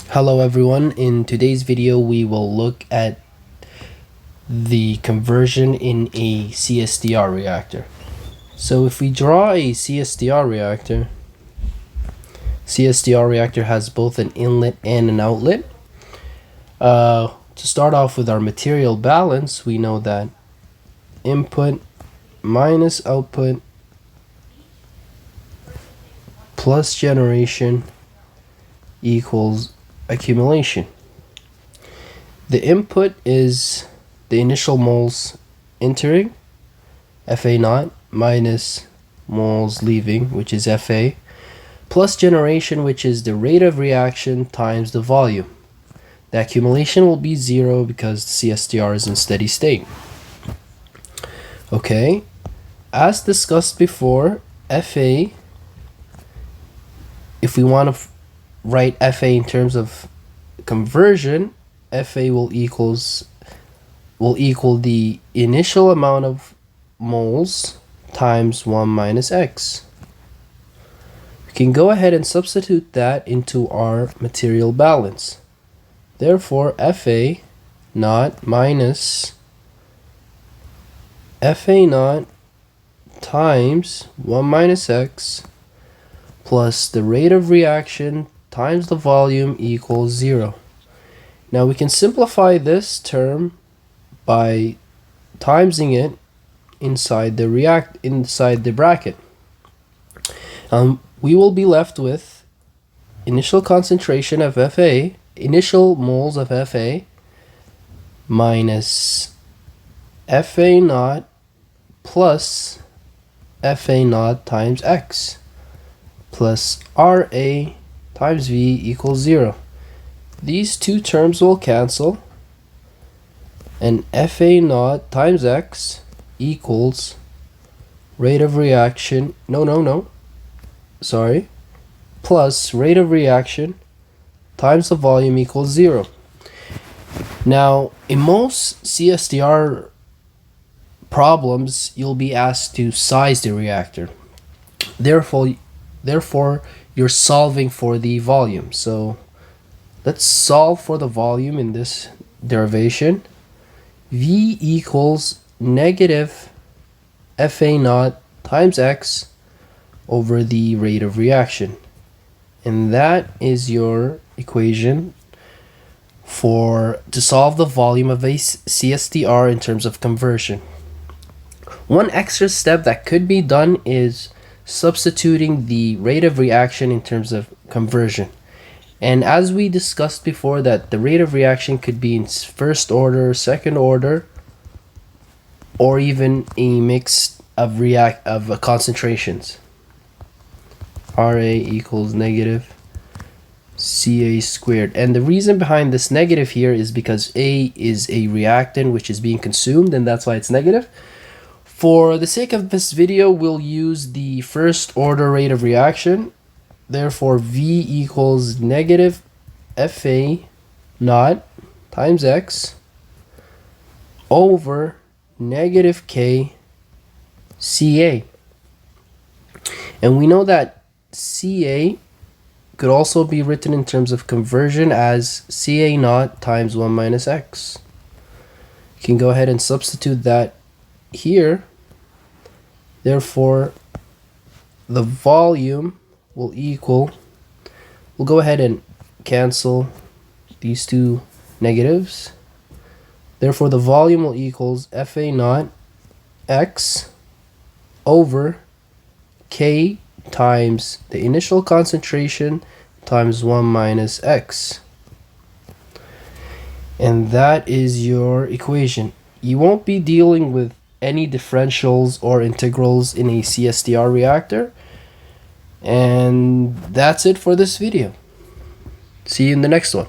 Hello everyone, in today's video we will look at the conversion in a CSTR reactor. So if we draw a CSTR reactor has both an inlet and an outlet. To start off with our material balance, we know that input minus output plus generation equals accumulation. The input is the initial moles entering, Fa naught, minus moles leaving, which is Fa, plus generation, which is the rate of reaction times the volume. The accumulation will be 0 because the CSTR is in steady state. Okay, as discussed before, Fa, if we want to write Fa in terms of conversion, Fa will equal the initial amount of moles times 1 minus x. We can go ahead and substitute that into our material balance. Therefore, Fa naught minus Fa naught times 1 minus x plus the rate of reaction times the volume equals 0. Now we can simplify this term by timesing it inside the bracket. We will be left with initial concentration of Fa, initial moles of Fa, minus Fa naught plus Fa naught times x plus Ra times V equals 0. These two terms will cancel, and Fa naught times x equals rate of reaction, plus rate of reaction times the volume equals 0. Now, in most CSTR problems, you'll be asked to size the reactor. Therefore, you're solving for the volume. So let's solve for the volume in this derivation. V equals negative Fa naught times x over the rate of reaction. And that is your equation to solve the volume of a CSTR in terms of conversion. One extra step that could be done is substituting the rate of reaction in terms of conversion. And as we discussed before, that the rate of reaction could be in first order, second order, or even a mix of concentrations. Ra equals negative Ca squared. And the reason behind this negative here is because A is a reactant which is being consumed, and that's why it's negative. For the sake of this video, we'll use the first order rate of reaction. Therefore, V equals negative Fa naught times x over negative K Ca. And we know that Ca could also be written in terms of conversion as Ca naught times 1 minus x. You can go ahead and substitute that here. Therefore, the volume will equal, we'll go ahead and cancel these two negatives. Therefore, the volume will equals Fa naught x over K times the initial concentration times 1 minus x. And that is your equation. You won't be dealing with any differentials or integrals in a CSTR reactor. And that's it for this video. See you in the next one.